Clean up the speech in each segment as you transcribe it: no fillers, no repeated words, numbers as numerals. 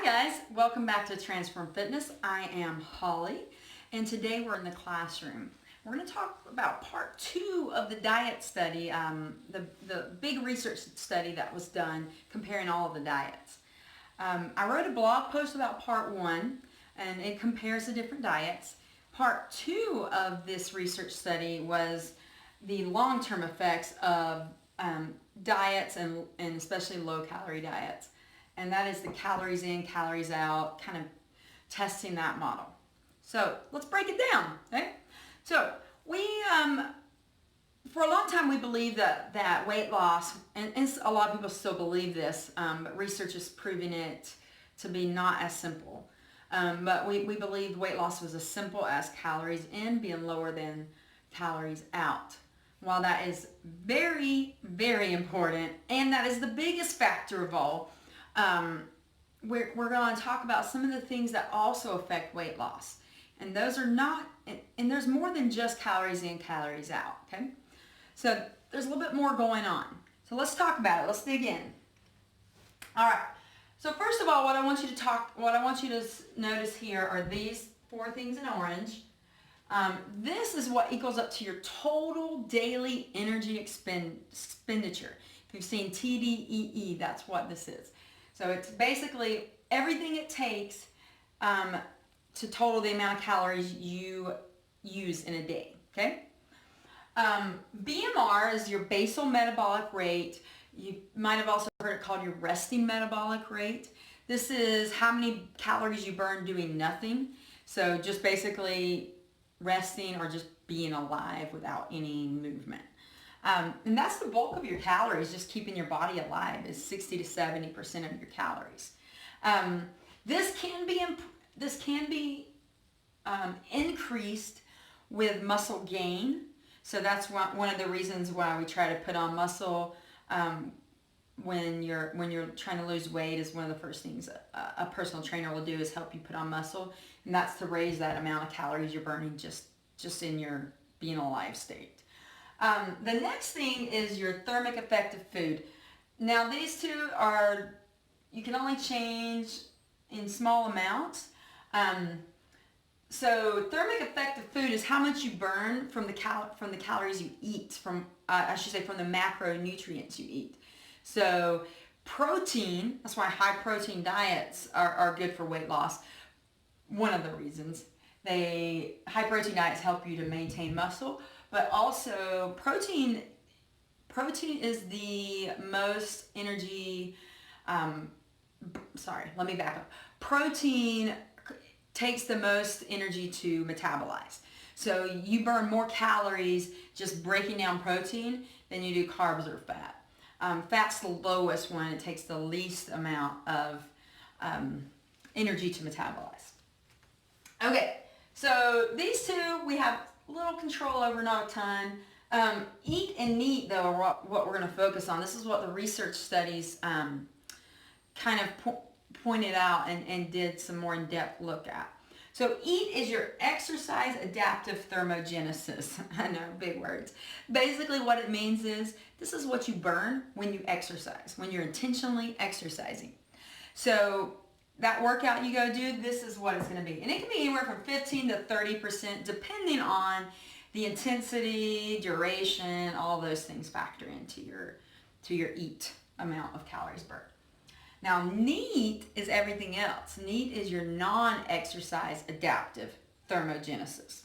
Hi guys, welcome back to Transform Fitness. I am Holly, and today we're in the classroom. We're going to talk about part 2 of the diet study, the big research study that was done comparing all of the diets. I wrote a blog post about part 1, and it compares the different diets. Part 2 of this research study was the long-term effects of diets and especially low-calorie diets. And that is the calories in, calories out, kind of testing that model. So let's break it down, okay? So we, for a long time we believed that weight loss, and a lot of people still believe this, but research is proving it to be not as simple. But we believed weight loss was as simple as calories in being lower than calories out. While that is very, very important, and that is the biggest factor of all, we're going to talk about some of the things that also affect weight loss. And those are not, and there's more than just calories in, calories out, okay? So there's a little bit more going on. So let's talk about it. Let's dig in. All right. So first of all, what I want you to notice here are these 4 things in orange. This is what equals up to your total daily energy expenditure. If you've seen TDEE, that's what this is. So it's basically everything it takes to total the amount of calories you use in a day, okay? BMR is your basal metabolic rate. You might have also heard it called your resting metabolic rate. This is how many calories you burn doing nothing. So just basically resting or just being alive without any movement. And that's the bulk of your calories, just keeping your body alive, is 60 to 70% of your calories. This can be increased with muscle gain. So that's one of the reasons why we try to put on muscle when you're trying to lose weight. Is one of the first things a personal trainer will do is help you put on muscle, and that's to raise that amount of calories you're burning just in your being alive state. The next thing is your thermic effect of food. Now these two you can only change in small amounts. So thermic effect of food is how much you burn from the calories you eat, from the macronutrients you eat. So protein, that's why high protein diets are good for weight loss. One of the reasons. High protein diets help you to maintain muscle, but also protein is the most energy, let me back up. Protein takes the most energy to metabolize. So you burn more calories just breaking down protein than you do carbs or fat. Fat's the lowest one. It takes the least amount of energy to metabolize. Okay, so these two we have little control over, not a ton. Eat and neat, though, are what we're going to focus on. This is what the research studies kind of pointed out and did some more in-depth look at. So eat is your exercise adaptive thermogenesis. I know, big words. Basically what it means is this is what you burn when you exercise, when you're intentionally exercising. So that workout you go do, this is what it's going to be. And it can be anywhere from 15 to 30% depending on the intensity, duration, all those things factor into your eat amount of calories burned. Now, NEAT is everything else. NEAT is your non-exercise adaptive thermogenesis.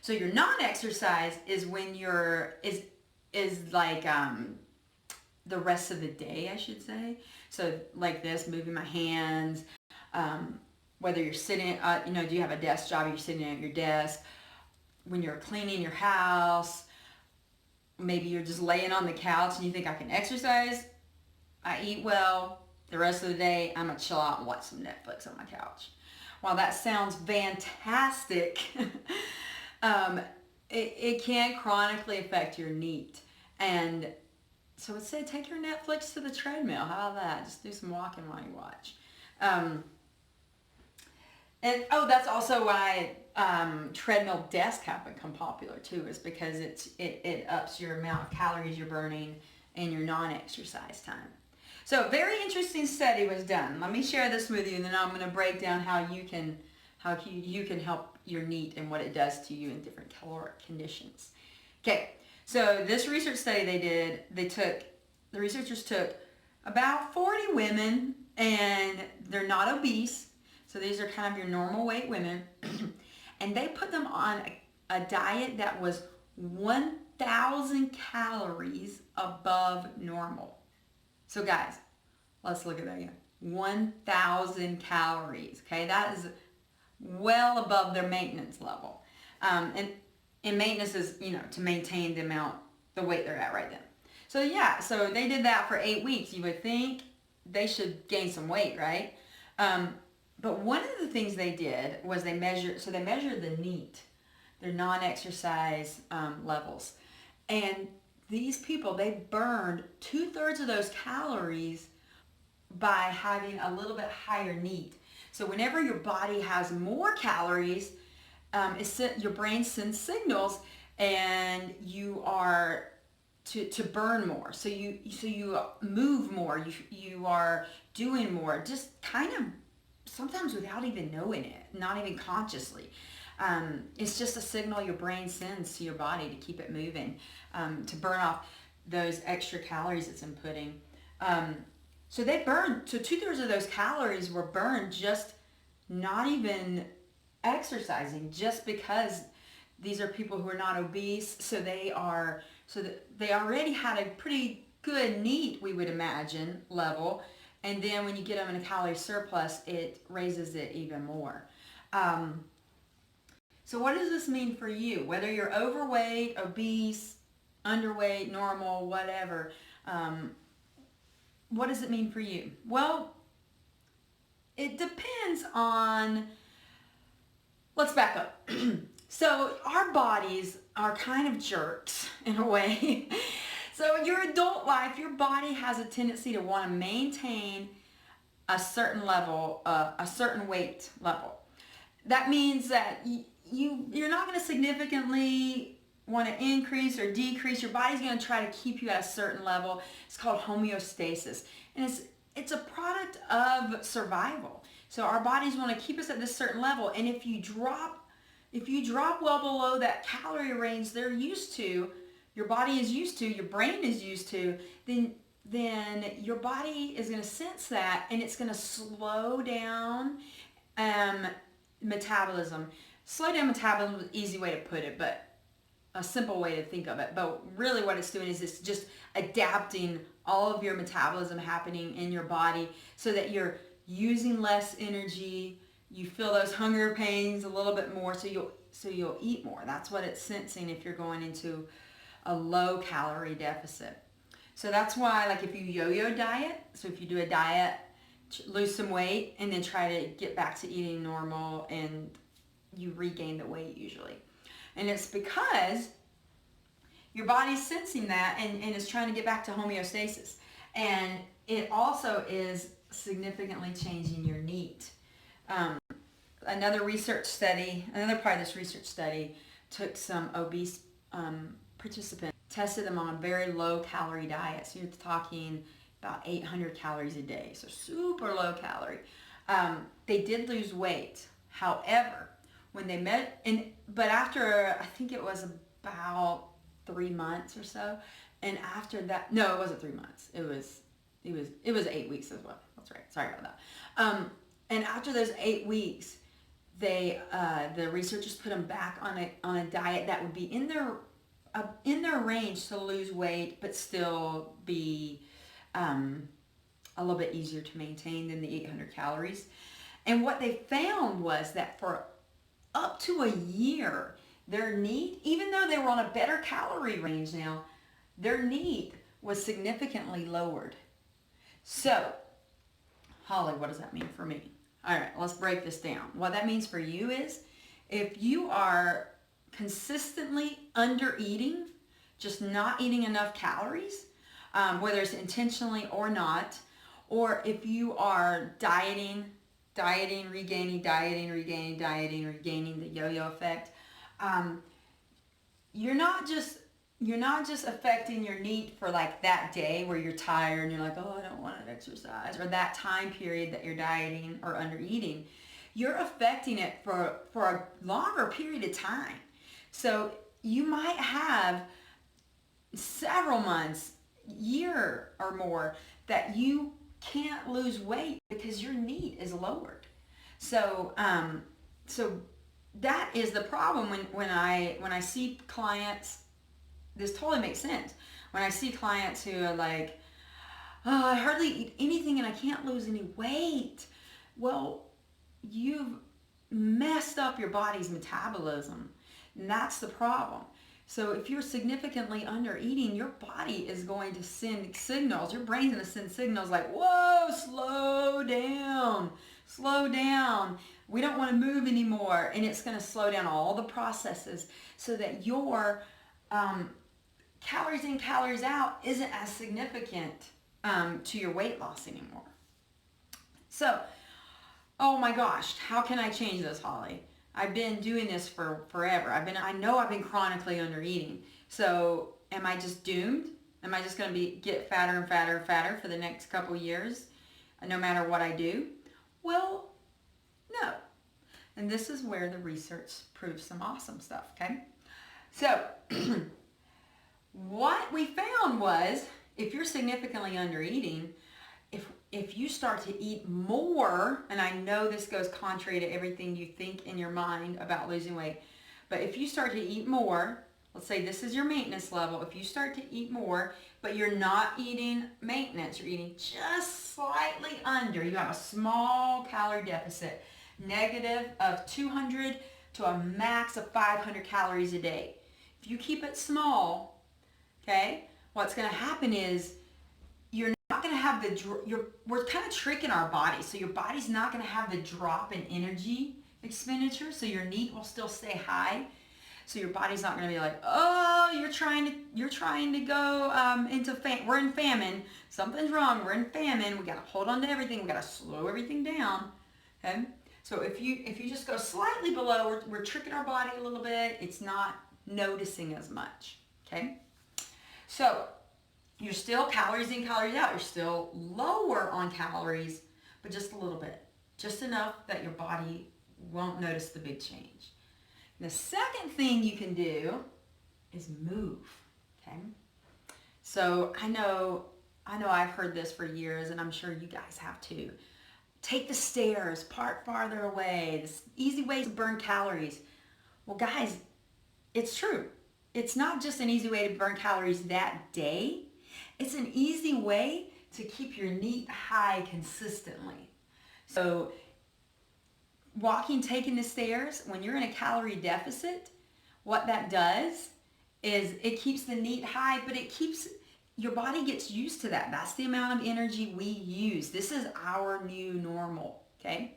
So your non-exercise is when is like the rest of the day, I should say. So like this, moving my hands, whether you're sitting, do you have a desk job, you're sitting at your desk, when you're cleaning your house, maybe you're just laying on the couch and you think I can exercise, I eat well, the rest of the day I'm going to chill out and watch some Netflix on my couch. While that sounds fantastic, it can chronically affect your NEAT. And so it said take your Netflix to the treadmill. How about that? Just do some walking while you watch. That's also why treadmill desks have become popular too, is because it ups your amount of calories you're burning in your non-exercise time. So a very interesting study was done. Let me share this with you, and then I'm going to break down how you can help your NEAT and what it does to you in different caloric conditions. Okay, so this research study the researchers took about 40 women, and they're not obese, so these are kind of your normal weight women, and they put them on a diet that was 1,000 calories above normal. So guys, let's look at that again. 1,000 calories, okay? That is well above their maintenance level. And maintenance is, to maintain the weight they're at right then. So yeah, so they did that for 8 weeks. You would think they should gain some weight, right? But one of the things they did was they measured the NEAT, their non-exercise levels. And these people, they burned 2/3 of those calories by having a little bit higher NEAT. So whenever your body has more calories, your brain sends signals, and you are to burn more. So you move more. You are doing more, just kind of sometimes without even knowing it, not even consciously. It's just a signal your brain sends to your body to keep it moving, to burn off those extra calories it's inputting. So 2/3 of those calories were burned just not even exercising, just because these are people who are not obese, so they already had a pretty good NEAT, we would imagine, level, and then when you get them in a calorie surplus, it raises it even more. So what does this mean for you? Whether you're overweight, obese, underweight, normal, whatever, what does it mean for you? Well, it depends on, let's back up. So our bodies are kind of jerks in a way. So in your adult life, your body has a tendency to want to maintain a certain level, a certain weight level. That means that you're not going to significantly want to increase or decrease. Your body's going to try to keep you at a certain level. It's called homeostasis, and it's a product of survival. So our bodies want to keep us at this certain level, and if you drop well below that calorie range they're used to, your body is used to, your brain is used to, then your body is going to sense that, and it's going to slow down metabolism. Slow down metabolism is an easy way to put it, but a simple way to think of it. But really what it's doing is it's just adapting all of your metabolism happening in your body so that you're using less energy. You feel those hunger pains a little bit more, so you'll eat more. That's what it's sensing if you're going into a low calorie deficit. So that's why, like, if you yo-yo diet, so if you do a diet, lose some weight, and then try to get back to eating normal, and you regain the weight usually. And it's because your body's sensing that and is trying to get back to homeostasis. And it also is significantly changing your NEAT. Another part of this research study took some obese participants, tested them on a very low calorie diet. So you're talking about 800 calories a day, so super low calorie. They did lose weight. However, when they but after, I think it was about 3 months or so, and after that, no, it wasn't 3 months. It was 8 weeks as well. That's right. Sorry about that. And after those 8 weeks, the researchers put them back on a diet that would be in their range to lose weight, but still be a little bit easier to maintain than the 800 calories. And what they found was that for up to a year, their NEAT, even though they were on a better calorie range now, their NEAT was significantly lowered. So, Holly, what does that mean for me? All right, let's break this down. What that means for you is, if you are consistently under eating, just not eating enough calories, whether it's intentionally or not, or if you are dieting, regaining, the yo-yo effect, you're not just you're not just affecting your NEAT for like that day where you're tired and you're like, oh, I don't want to exercise, or that time period that you're dieting or under eating. You're affecting it for a longer period of time. So you might have several months, year or more, that you can't lose weight because your NEAT is lowered. So so that is the problem when I see clients. This totally makes sense. When I see clients who are like, oh, I hardly eat anything and I can't lose any weight. Well, you've messed up your body's metabolism, and that's the problem. So if you're significantly under eating, your body is going to send signals. Your brain's going to send signals like, whoa, slow down, slow down. We don't want to move anymore. And it's going to slow down all the processes so that your calories in, calories out isn't as significant to your weight loss anymore. So, oh my gosh, how can I change this, Holly? I've been doing this for forever. I know I've been chronically under eating. So am I just doomed? Am I just going to get fatter and fatter and fatter for the next couple years, no matter what I do? Well, no. And this is where the research proves some awesome stuff, okay? So what we found was, if you're significantly under eating, if you start to eat more, and I know this goes contrary to everything you think in your mind about losing weight, but if you start to eat more, let's say this is your maintenance level, if you start to eat more, but you're not eating maintenance, you're eating just slightly under, you have a small calorie deficit, negative of 200 to a max of 500 calories a day. If you keep it small, okay, what's going to happen is you're not going to have we're kind of tricking our body. So your body's not going to have the drop in energy expenditure. So your NEAT will still stay high. So your body's not going to be like, oh, you're trying to go we're in famine. Something's wrong. We're in famine. We got to hold on to everything. We got to slow everything down. Okay. So if you just go slightly below, we're tricking our body a little bit. It's not noticing as much. Okay. So you're still calories in, calories out. You're still lower on calories, but just a little bit. Just enough that your body won't notice the big change. And the second thing you can do is move, okay? So I know I've heard this for years, and I'm sure you guys have too. Take the stairs, park farther away. This easy way to burn calories. Well, guys, it's true. It's not just an easy way to burn calories that day. It's an easy way to keep your NEAT high consistently. So taking the stairs, when you're in a calorie deficit, what that does is it keeps the NEAT high, but your body gets used to that. That's the amount of energy we use. This is our new normal, okay?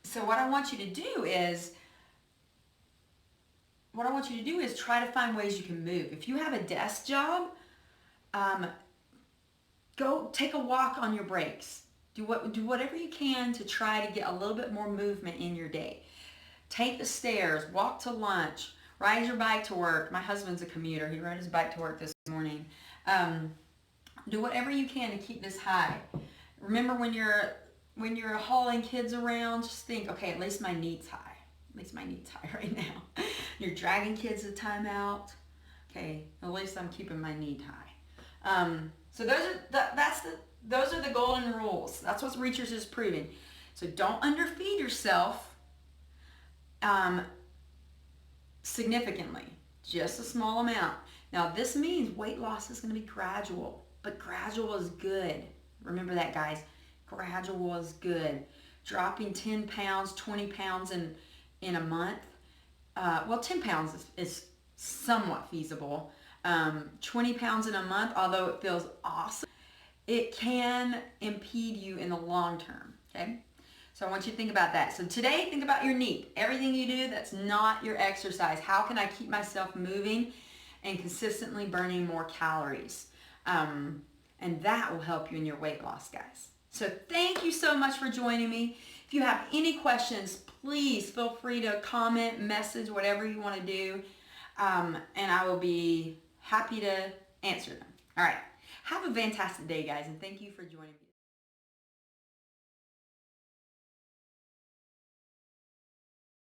So what I want you to do is try to find ways you can move. If you have a desk job, go take a walk on your breaks. Do whatever you can to try to get a little bit more movement in your day. Take the stairs, walk to lunch, ride your bike to work. My husband's a commuter. He rode his bike to work this morning. Do whatever you can to keep this high. Remember, when you're hauling kids around, just think, okay, at least my NEAT's high. At least my NEAT's high right now. You're dragging kids to timeout. Okay, at least I'm keeping my NEAT high. So those are the golden rules. That's what research is proving. So don't underfeed yourself significantly, just a small amount. Now this means weight loss is going to be gradual, but gradual is good. Remember that, guys. Gradual is good. Dropping 10 pounds, 20 pounds in a month. 10 pounds is somewhat feasible. 20 pounds in a month, although it feels awesome, it can impede you in the long term, okay? So I want you to think about that. So today, think about your NEAT. Everything you do that's not your exercise. How can I keep myself moving and consistently burning more calories? And that will help you in your weight loss, guys. So thank you so much for joining me. If you have any questions, please feel free to comment, message, whatever you want to do. and I will be happy to answer them. All right. Have a fantastic day, guys, and thank you for joining me.